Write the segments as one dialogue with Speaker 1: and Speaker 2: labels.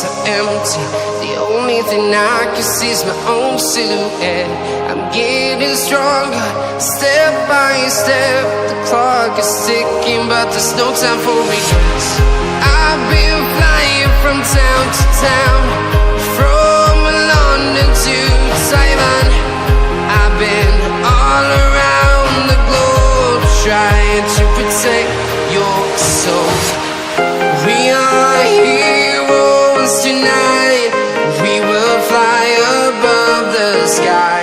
Speaker 1: so empty. The only thing I can see is my own silhouette. I'm getting stronger, step by step. The clock is ticking, but there's no time for regrets. I've been flying from town to town, from London to Taiwan. I've been all around the globe, trying to protect your soul. We are heroes tonight. We will fly above the sky.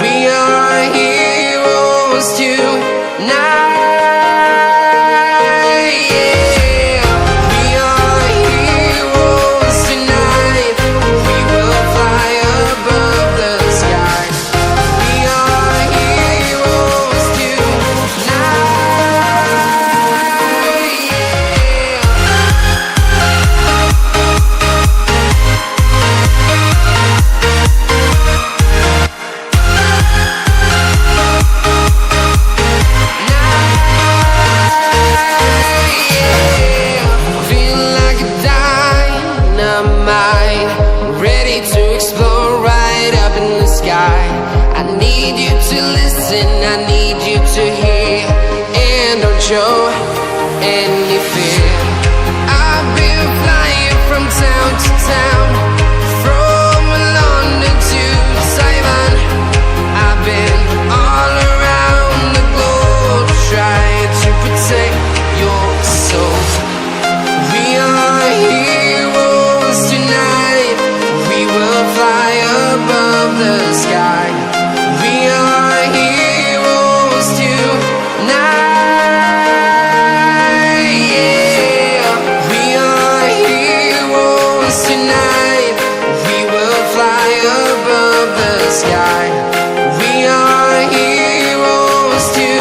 Speaker 1: We are heroes tonight. To explore right up in the sky. I need you to listen, I need you to hear, and don't show any fear. I've been flying from town to town, from London to Taiwan. I've been all around the globe, trying to protect your soul. We are heroes tonight. We will fly above the sky. We are heroes tonight. Yeah, we are heroes tonight. We will fly above the sky. We are heroes tonight.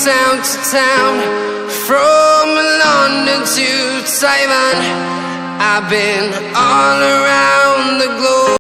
Speaker 1: Town to town, from London to Taiwan. I've been all around the globe.